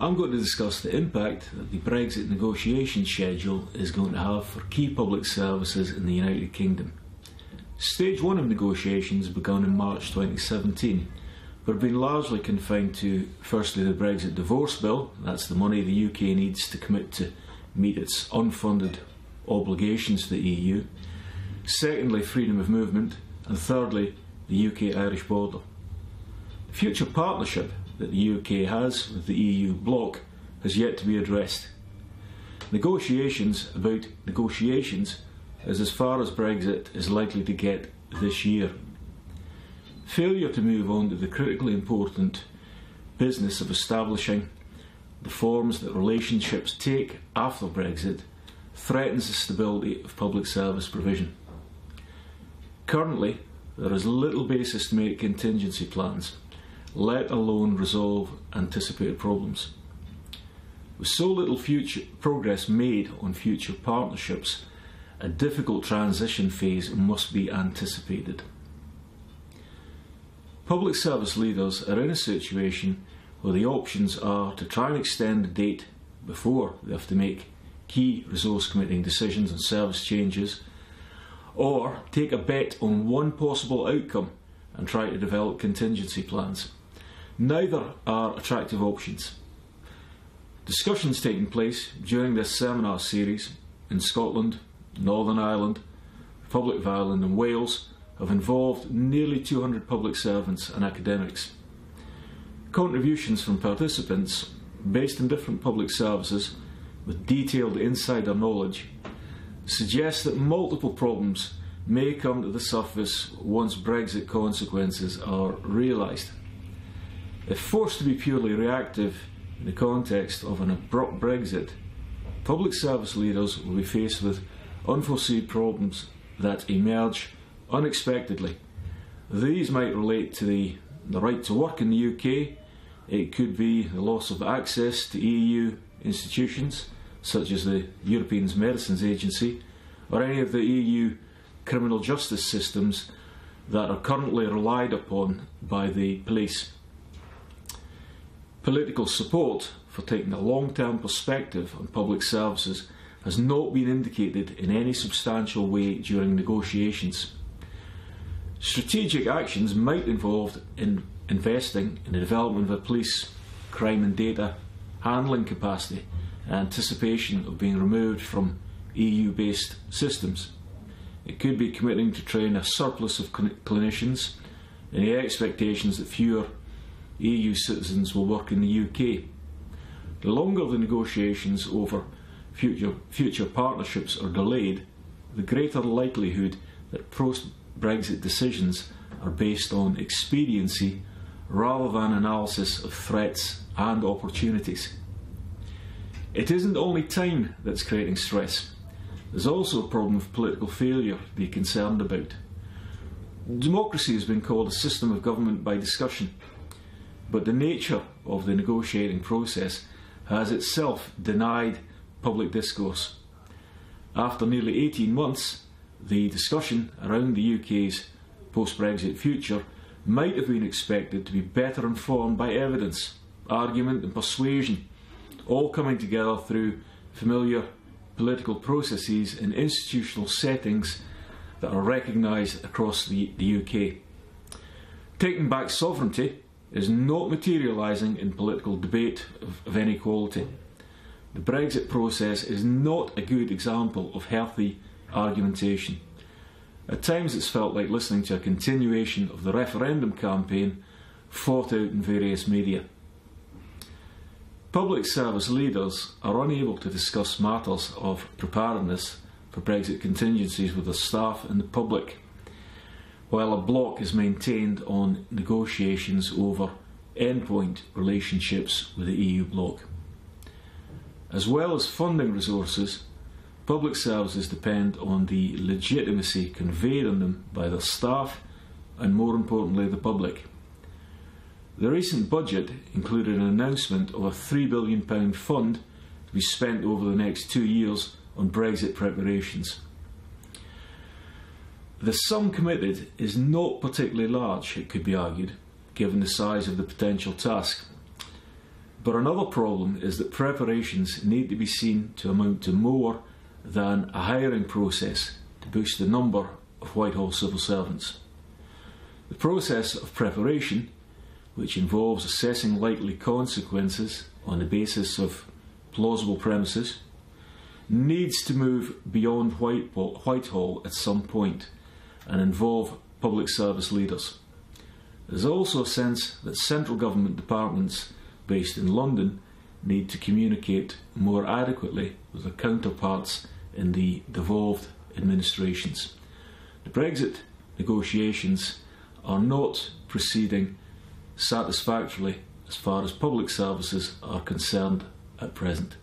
I'm going to discuss the impact that the Brexit negotiation schedule is going to have for key public services in the United Kingdom. Stage 1 of negotiations began in March 2017, but have been largely confined to, firstly, the Brexit divorce bill. That's the money the UK needs to commit to meet its unfunded obligations to the EU. Secondly, freedom of movement. And thirdly, the UK-Irish border. The future partnership that the UK has with the EU bloc has yet to be addressed. Negotiations about negotiations is as far as Brexit is likely to get this year. Failure to move on to the critically important business of establishing the forms that relationships take after Brexit threatens the stability of public service provision. Currently, there is little basis to make contingency plans, let alone resolve anticipated problems. With so little future progress made on future partnerships, a difficult transition phase must be anticipated. Public service leaders are in a situation where the options are to try and extend the date before they have to make key resource committing decisions on service changes, or take a bet on one possible outcome and try to develop contingency plans. Neither are attractive options. Discussions taking place during this seminar series in Scotland, Northern Ireland, Republic of Ireland and Wales have involved nearly 200 public servants and academics. Contributions from participants based in different public services with detailed insider knowledge suggest that multiple problems may come to the surface once Brexit consequences are realised. If forced to be purely reactive in the context of an abrupt Brexit, public service leaders will be faced with unforeseen problems that emerge unexpectedly. These might relate to the right to work in the UK. It could be the loss of access to EU institutions such as the European Medicines Agency or any of the EU criminal justice systems that are currently relied upon by the police. Political support for taking a long-term perspective on public services has not been indicated in any substantial way during negotiations. Strategic actions might involve investing in the development of a police, crime and data handling capacity in anticipation of being removed from EU-based systems. It could be committing to train a surplus of clinicians in the expectations that fewer EU citizens will work in the UK. The longer the negotiations over future partnerships are delayed, the greater the likelihood that post-Brexit decisions are based on expediency rather than analysis of threats and opportunities. It isn't only time that's creating stress. There's also a problem of political failure to be concerned about. Democracy has been called a system of government by discussion, but the nature of the negotiating process has itself denied public discourse. After nearly 18 months, the discussion around the UK's post-Brexit future might have been expected to be better informed by evidence, argument and persuasion, all coming together through familiar political processes in institutional settings that are recognised across the UK. Taking back sovereignty is not materialising in political debate of any quality. The Brexit process is not a good example of healthy argumentation. At times it's felt like listening to a continuation of the referendum campaign fought out in various media. Public service leaders are unable to discuss matters of preparedness for Brexit contingencies with their staff and the public, while a block is maintained on negotiations over endpoint relationships with the EU bloc. As well as funding resources, public services depend on the legitimacy conveyed on them by their staff and, more importantly, the public. The recent budget included an announcement of a £3 billion fund to be spent over the next 2 years on Brexit preparations. The sum committed is not particularly large, it could be argued, given the size of the potential task. But another problem is that preparations need to be seen to amount to more than a hiring process to boost the number of Whitehall civil servants. The process of preparation, which involves assessing likely consequences on the basis of plausible premises, needs to move beyond Whitehall at some point and involve public service leaders. There is also a sense that central government departments based in London need to communicate more adequately with their counterparts in the devolved administrations. The Brexit negotiations are not proceeding satisfactorily as far as public services are concerned at present.